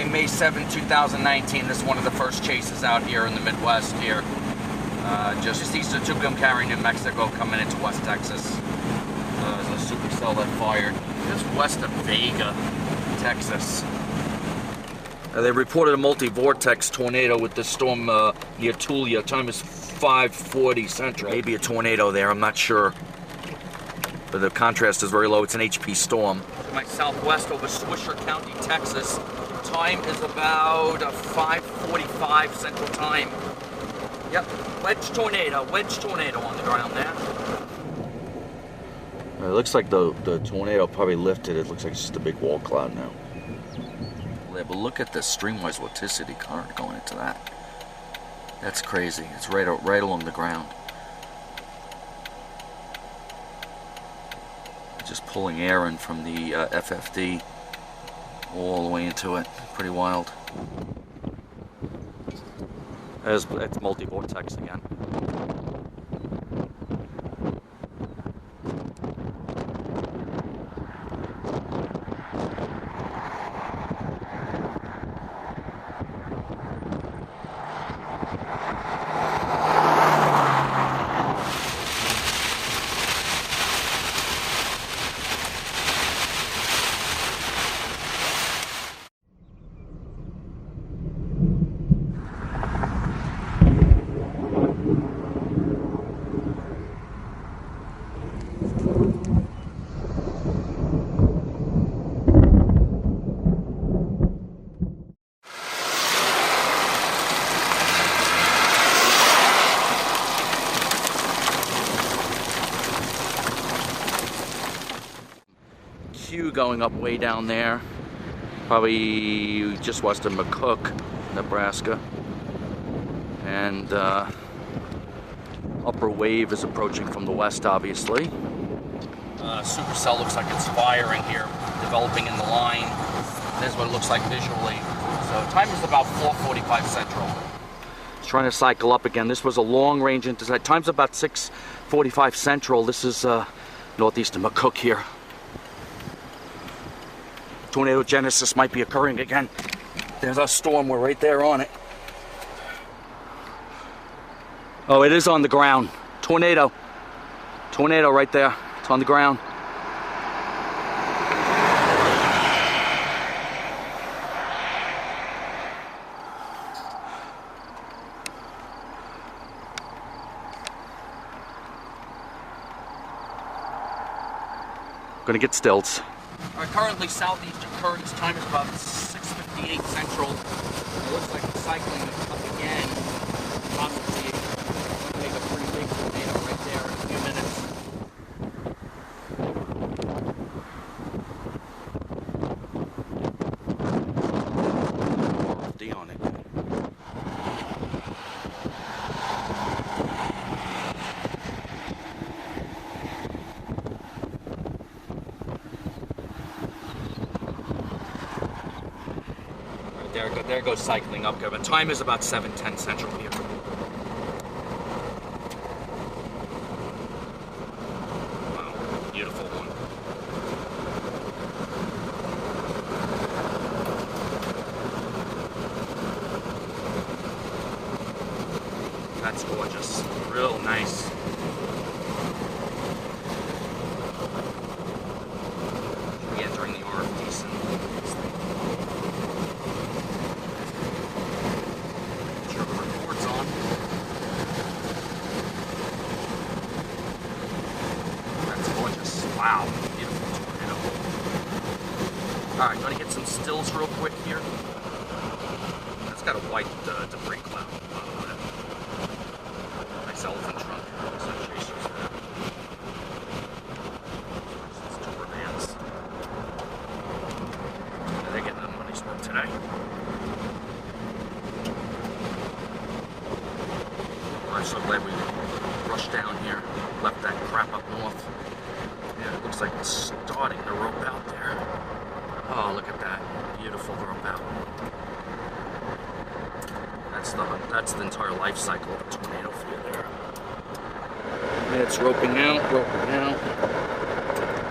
Saturday, May 7, 2019. This is one of the first chases out here in the Midwest here. Just east of Tucumcari, New Mexico, coming into West Texas. There's a supercell that fired just west of Vega, Texas. They reported a multi-vortex tornado with this storm near Tulia. Time is 5:40 Central. Maybe a tornado there, I'm not sure. But the contrast is very low. It's an HP storm. To my southwest over Swisher County, Texas. Time is about 5:45 Central Time. Yep, wedge tornado on the ground there. It looks like the tornado probably lifted. It looks like it's just a big wall cloud now. Yeah, but look at the streamwise vorticity current going into that. That's crazy. It's right along the ground. Just pulling air in from the FFD all the way into it. Pretty wild. It's multi-vortex again. Going up way down there, probably just west of McCook, Nebraska, and upper wave is approaching from the west, obviously. Supercell looks like it's firing here, developing in the line. There's what it looks like visually. So time is about 4:45 Central. It's trying to cycle up again. This was a long range intercept. Time's about 6:45 Central. This is northeast of McCook here. Tornado genesis might be occurring again. There's a storm, we're right there on it. Oh, it is on the ground. Tornado right there. It's on the ground. Gonna get stilts. Currently southeastern currents, time is about 6:58 Central. It looks like it's cycling up again. Possibly going to make a pretty big tornado right there in a few minutes. D on it. There goes cycling up, but time is about 7:10 Central here. Wow, beautiful one. That's gorgeous, real nice. Re-entering the RFD soon. Wow, beautiful tornado. Alright, gonna get some stills real quick here. That's got a white debris cloud on it. Nice elephant trunk. Some chasers there. Some tour vans. Yeah, they're getting a money's worth today. I'm so glad we rushed down here, left that crap up north. Yeah, it looks like it's starting to rope out there. Oh, look at that. Beautiful rope out. That's the entire life cycle of a tornado for you there. And it's roping out.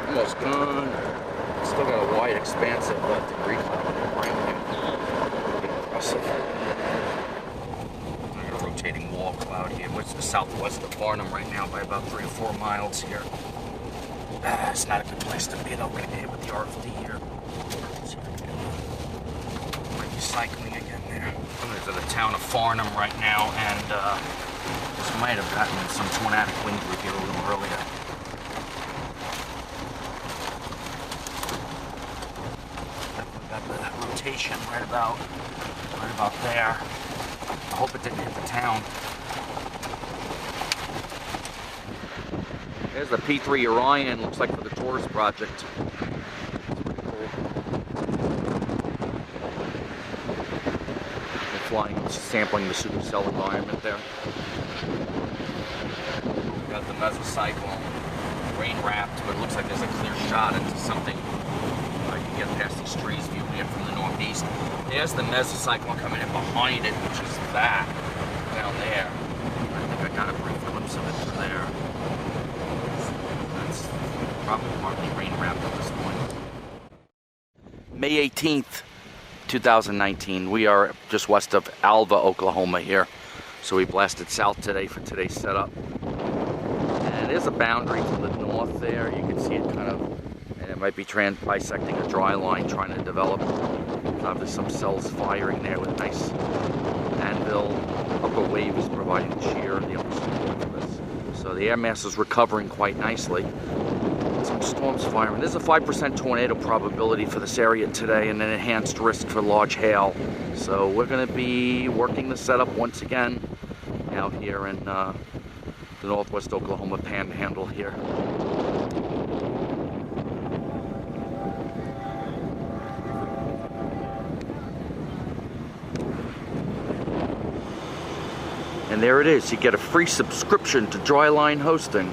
Almost gone. Still got a wide expanse of debris cloud around here. massive. I got a rotating wall cloud here. What's the southwest of Farnham right now by about 3 or 4 miles here. It's not a good place to be though. We're gonna get hit with the RFD here. Might be cycling again there. I'm into the town of Farnham right now, and this might have gotten some tornadic wind group here a little earlier. Definitely got the rotation right about there. I hope it didn't hit the town. There's the P3 Orion, looks like for the tourist project. That's pretty cool. They're flying, sampling the SUPERCELL environment there. We've got the mesocyclone, rain wrapped, but it looks like there's a clear shot into something. I can get past these trees viewing it from the northeast. There's the mesocyclone coming in behind it, which is that down there. I think I got a brief glimpse of it from there. That's probably partly rain wrapped at this point. May 18th, 2019. We are just west of Alva, Oklahoma here. So we blasted south today for today's setup. And there's a boundary to the north there. You can see it kind of, and it might be bisecting a dry line trying to develop. There's some cells firing there with nice anvil. Upper waves providing the shear and the upper support for this. So the air mass is recovering quite nicely. Some storms firing. There's a 5% tornado probability for this area today and an enhanced risk for large hail. So we're going to be working the setup once again out here in the northwest Oklahoma Panhandle here. And there it is. You get a free subscription to Dryline Hosting.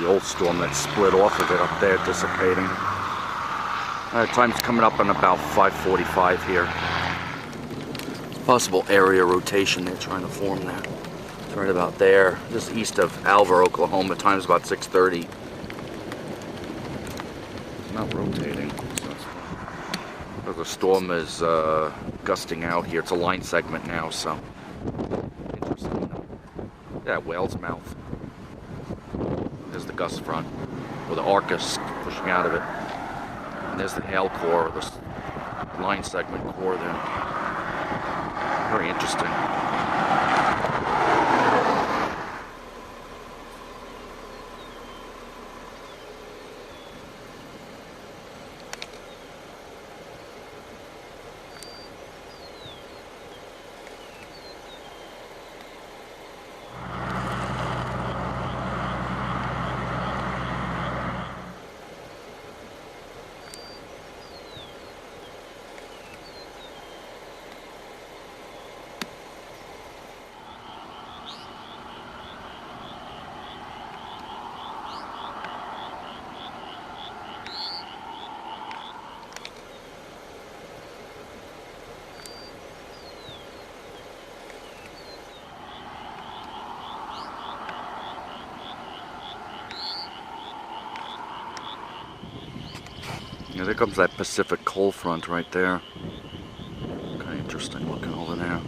The old storm that split off of it up there, dissipating. Time's coming up on about 5:45 here. Possible area rotation they're trying to form there. It's right about there. Just east of Alva, Oklahoma. Time's about 6:30. It's not rotating. So the storm is gusting out here. It's a line segment now, so interesting. Yeah, whale's mouth. There's the gust front, or the Arcus pushing out of it. And there's the hail core, the line segment core there. Very interesting. Yeah, there comes that Pacific cold front right there. Kind of interesting looking over there.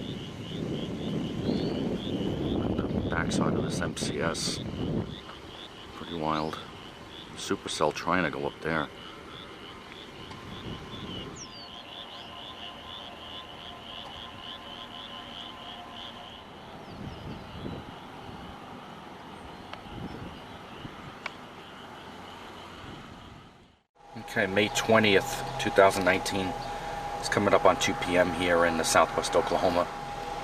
And the backside of this MCS. Pretty wild. SUPERCELL trying to go up there. Okay, May 20th, 2019. It's coming up on 2 p.m. here in the southwest Oklahoma.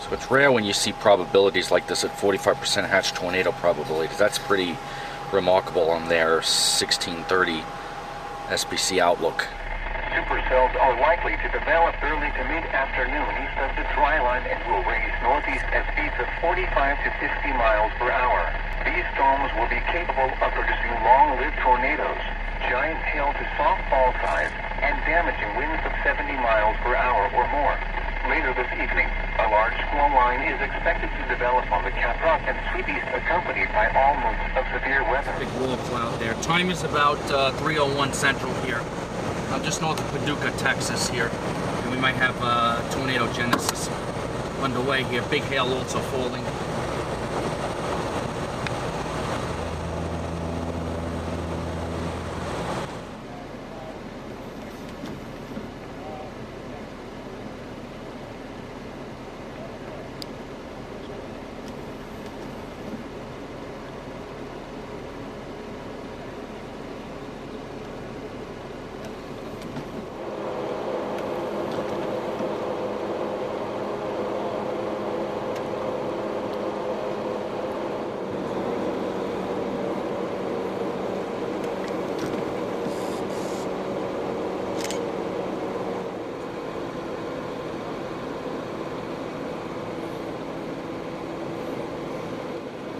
So it's rare when you see probabilities like this at 45% hatch tornado probabilities. That's pretty remarkable on their 1630 SPC outlook. Supercells are likely to develop early to mid-afternoon east of the dry line and will range northeast at speeds of 45 to 50 miles per hour. These storms will be capable of producing long-lived tornadoes, giant hail to softball size, and damaging winds of 70 miles per hour or more. Later this evening, a large squall line is expected to develop on the Caprock and sweep east, accompanied by all modes of severe weather. Big wall cloud there. Time is about 3:01 Central here. I'm just north of Paducah, Texas here. And we might have tornado genesis underway here. Big hail also falling.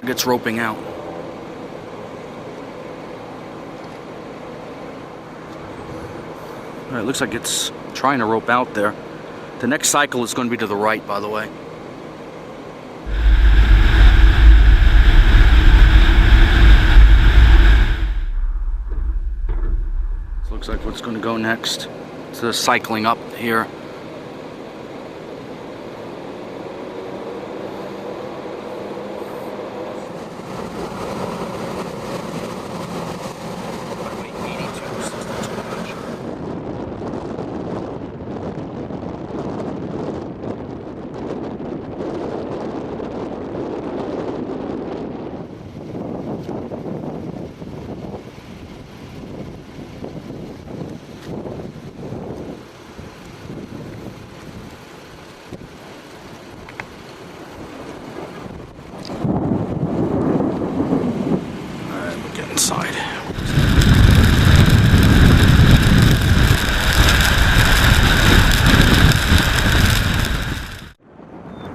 It's roping out. All right, looks like it's trying to rope out there. The next cycle is going to be to the right, by the way. This looks like what's going to go next. It's cycling up here.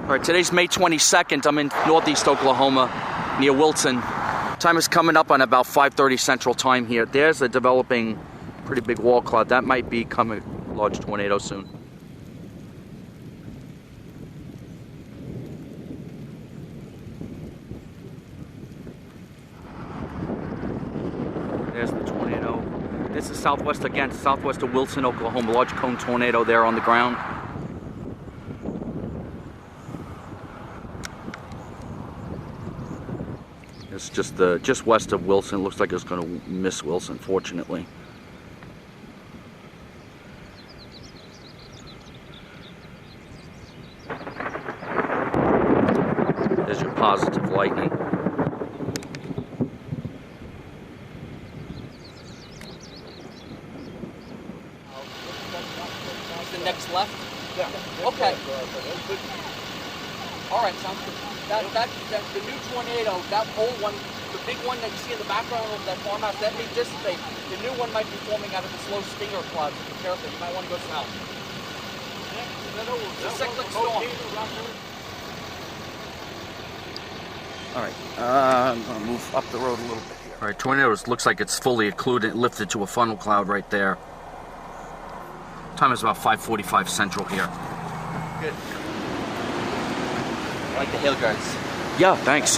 All right, today's May 22nd. I'm in northeast Oklahoma near Wilson. Time is coming up on about 5:30 Central Time here. There's a developing pretty big wall cloud. That might become a large tornado soon. There's the tornado. This is southwest again, southwest of Wilson, Oklahoma. Large cone tornado there on the ground. It's just west of Wilson. Looks like it's going to miss Wilson, fortunately. There's your positive lightning. The next left? Yeah. Okay. All right, sounds good. That the new tornado, that old one, the big one that you see in the background of that farmhouse, that may dissipate. The new one might be forming out of the slow stinger clouds. Be careful, you might want to go south. It's a cyclic storm. All right, I'm gonna move up the road a little bit here. All right, tornadoes looks like it's fully occluded, lifted to a funnel cloud right there. Time is about 5:45 Central here. Good. I like the hail guards. Yeah, thanks.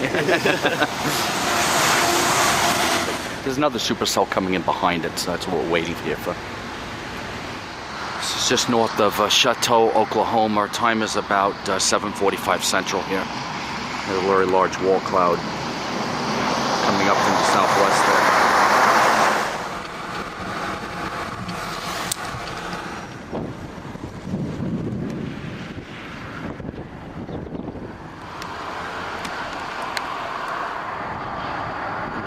There's another supercell coming in behind it, so that's what we're waiting here for. This is just north of Chateau, Oklahoma. Our time is about 7:45 Central here. There's a very large wall cloud coming up from the southwest there.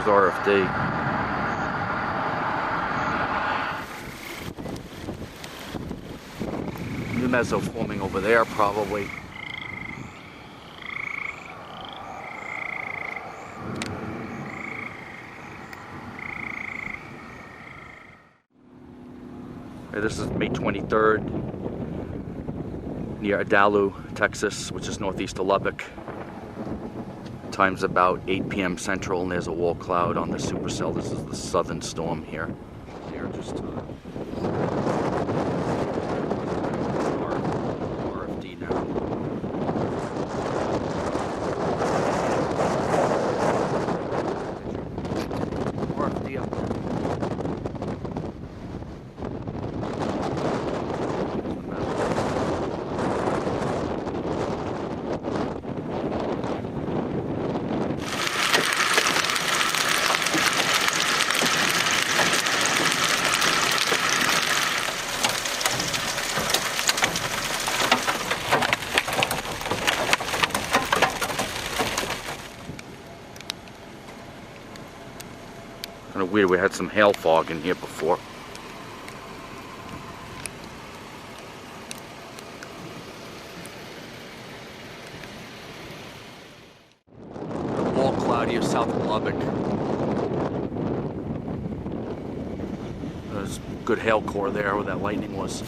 RFD. New mezzo forming over there, probably. Okay, this is May 23rd, near Adalu, Texas, which is northeast of Lubbock. Time's about 8 p.m. Central, and there's a wall cloud on the supercell. This is the southern storm here. They're just RFD now. RFD up there. Kind of weird, we had some hail fog in here before. Wall cloud here south of Lubbock. There's good hail core there where that lightning was.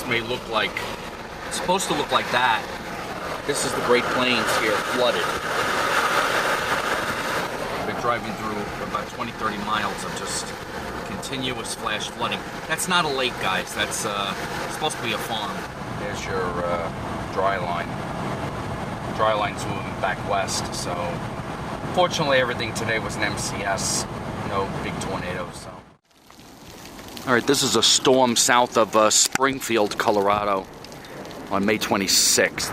May look like, it's supposed to look like that. This is the Great Plains here, flooded. I've been driving through about 20-30 miles of just continuous flash flooding. That's not a lake, guys. That's supposed to be a farm. There's your dry line. Dry line's moving back west, so fortunately everything today was an MCS. No big tornadoes, so. All right, this is a storm south of Springfield, Colorado on May 26th.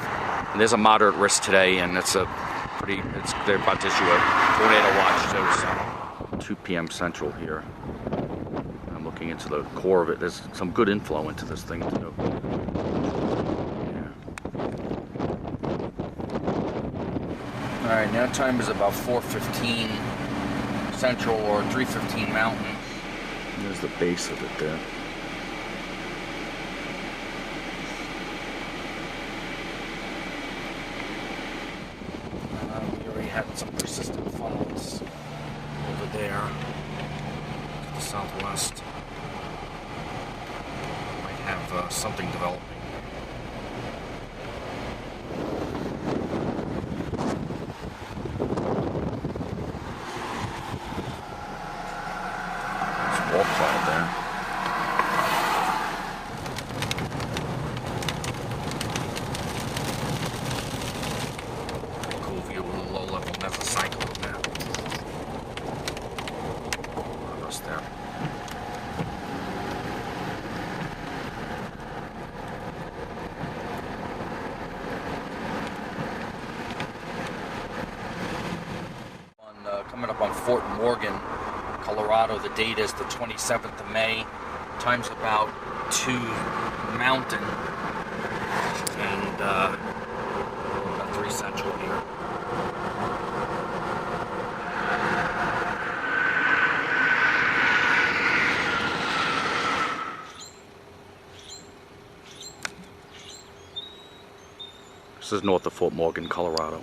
And there's a moderate risk today, and they're about to issue a tornado watch, so 2 p.m. Central here. I'm looking into the core of it. There's some good inflow into this thing, too. Yeah. All right, now time is about 4:15 Central or 3:15 Mountain. There's the base of it there. We already had some persistent funnels over there to the southwest. Might have something developing. Wall cloud there. Pretty cool view with a low level mesocyclone there. Us there. Coming up on Fort Morgan, Colorado. The date is the 27th of May. Time's about 2 Mountain and about 3 Central here. This is north of Fort Morgan, Colorado.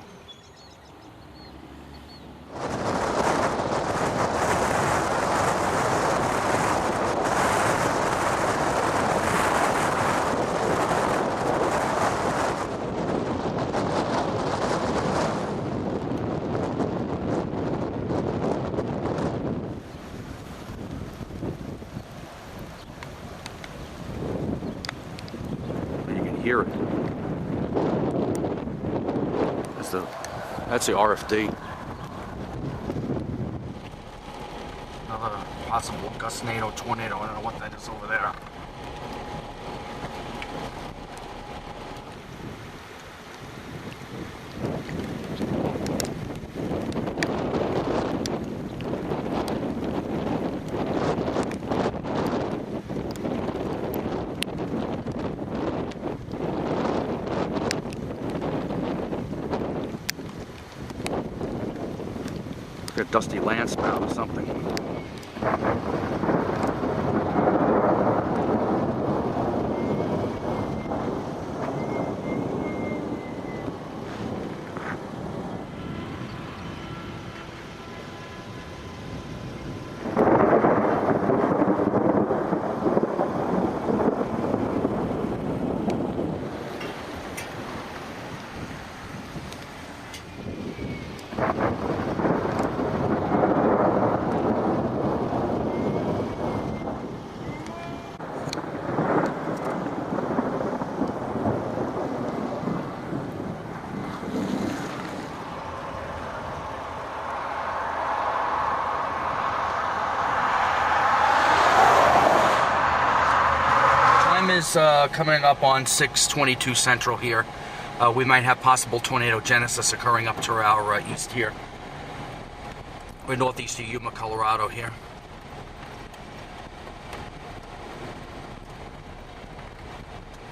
Hear it. That's the RFD. Another possible gustnado tornado. I don't know what that is over there. a dusty land spout or something. Is coming up on 6:22 Central here. We might have possible tornado genesis occurring up to our east here. We're northeast of Yuma, Colorado here.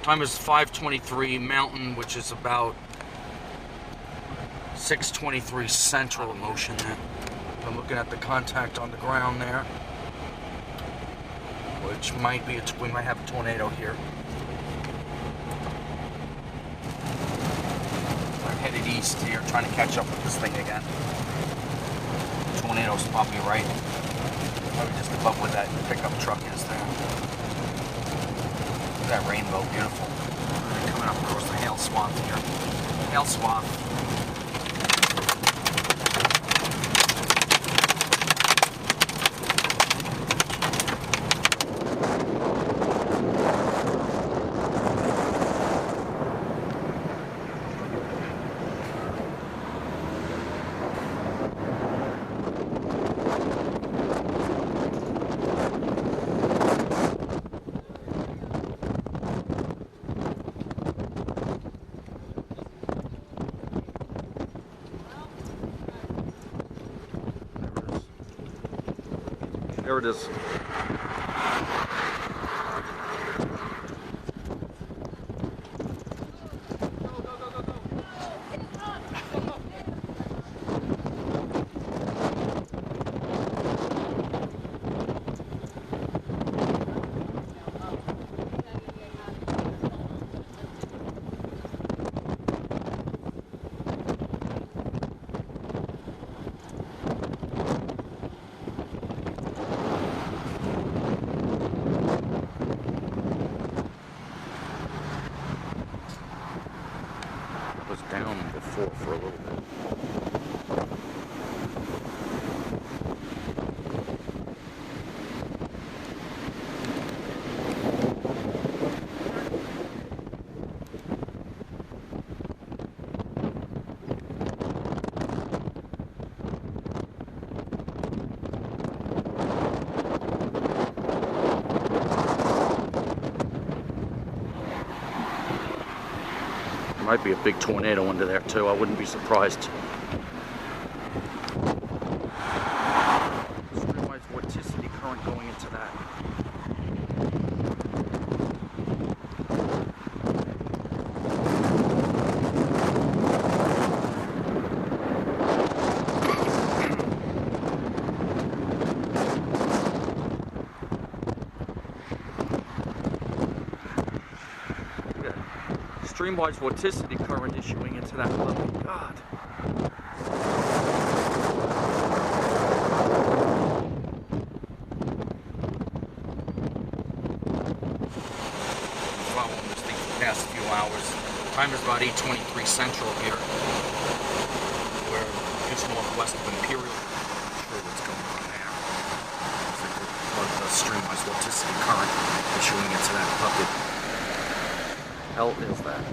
Time is 5:23 Mountain, which is about 6:23 Central in motion there. I'm looking at the contact on the ground there, which might be, we might have a tornado here. I'm headed east here, trying to catch up with this thing again. Tornado's probably right. Probably just above where that pickup truck is there. Look at that rainbow, beautiful. Coming up across the hail swath here. Hail swath. There it is. Down before for a little bit. Might be a big tornado under there too. I wouldn't be surprised. Streamwise vorticity current going into that. Streamwise vorticity current issuing into that level. God. Following this thing for the past few hours. Time is about 8:23 Central here. We're just northwest of Imperial. I'm not sure what's going on there. It's like part of the streamwise vorticity current issuing into that puppet. Hell is that?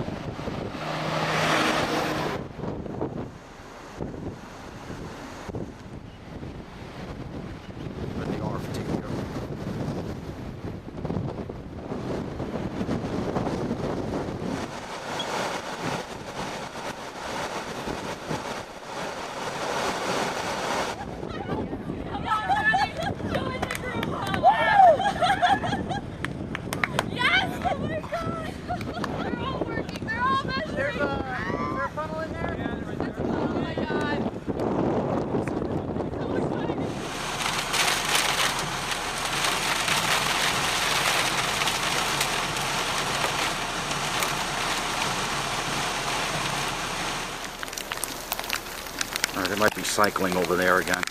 But the RFT here. Yes! Oh my God! They're all working. They're Might be cycling over there again.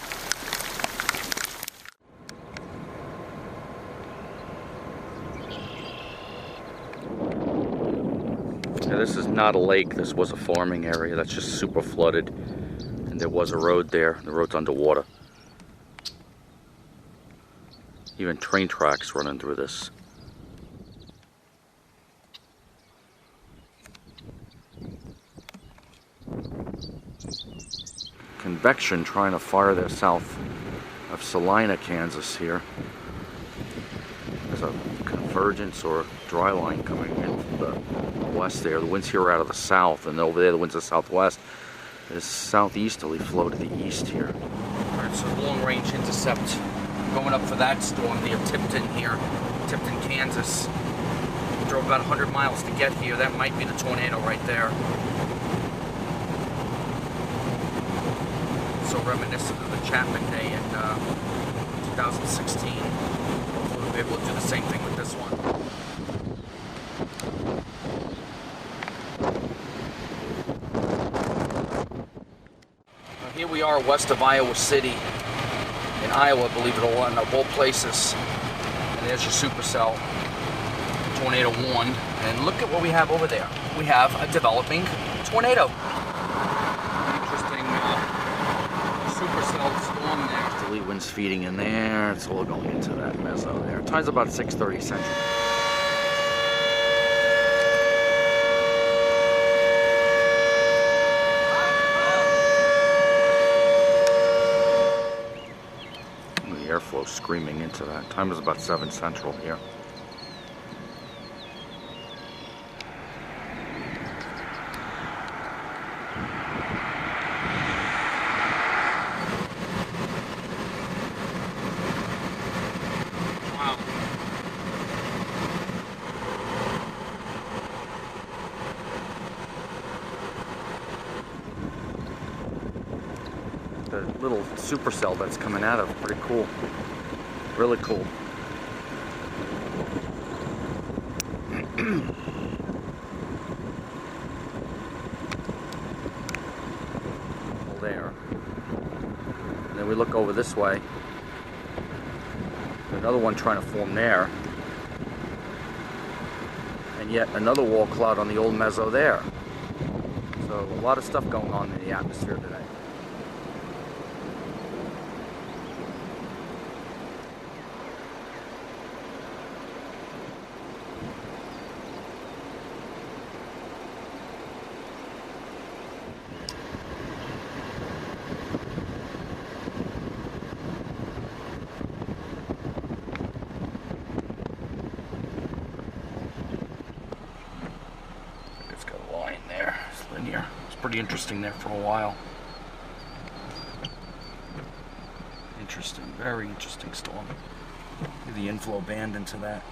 Now, this is not a lake. This was a farming area. That's just super flooded. And there was a road there. The road's underwater. Even train tracks running through this. Convection trying to fire their south of Salina, Kansas here. There's a convergence or dry line coming in from the west there. The winds here are out of the south, and over there the winds are southwest. There's southeasterly flow to the east here. Alright, so long range intercept going up for that storm near Tipton here. Tipton, Kansas. We drove about 100 miles to get here. That might be the tornado right there. So reminiscent of the Chapman Day in 2016. Hopefully we'll be able to do the same thing with this one. Now here we are west of Iowa City. In Iowa, believe it or not, of all places. And there's your supercell, tornado 1. And look at what we have over there. We have a developing tornado. Interesting supercell storm there. Easterly winds feeding in there. It's all going into that meso there. Time's about 6:30 Central. Airflow screaming into that. Time is about 7 Central here. Wow. The little supercell that's coming out of, pretty cool. Really cool. There. And then we look over this way. Another one trying to form there. And yet another wall cloud on the old meso there. So a lot of stuff going on in the atmosphere today. Pretty interesting there for a while. Interesting, very interesting storm. The inflow band into that.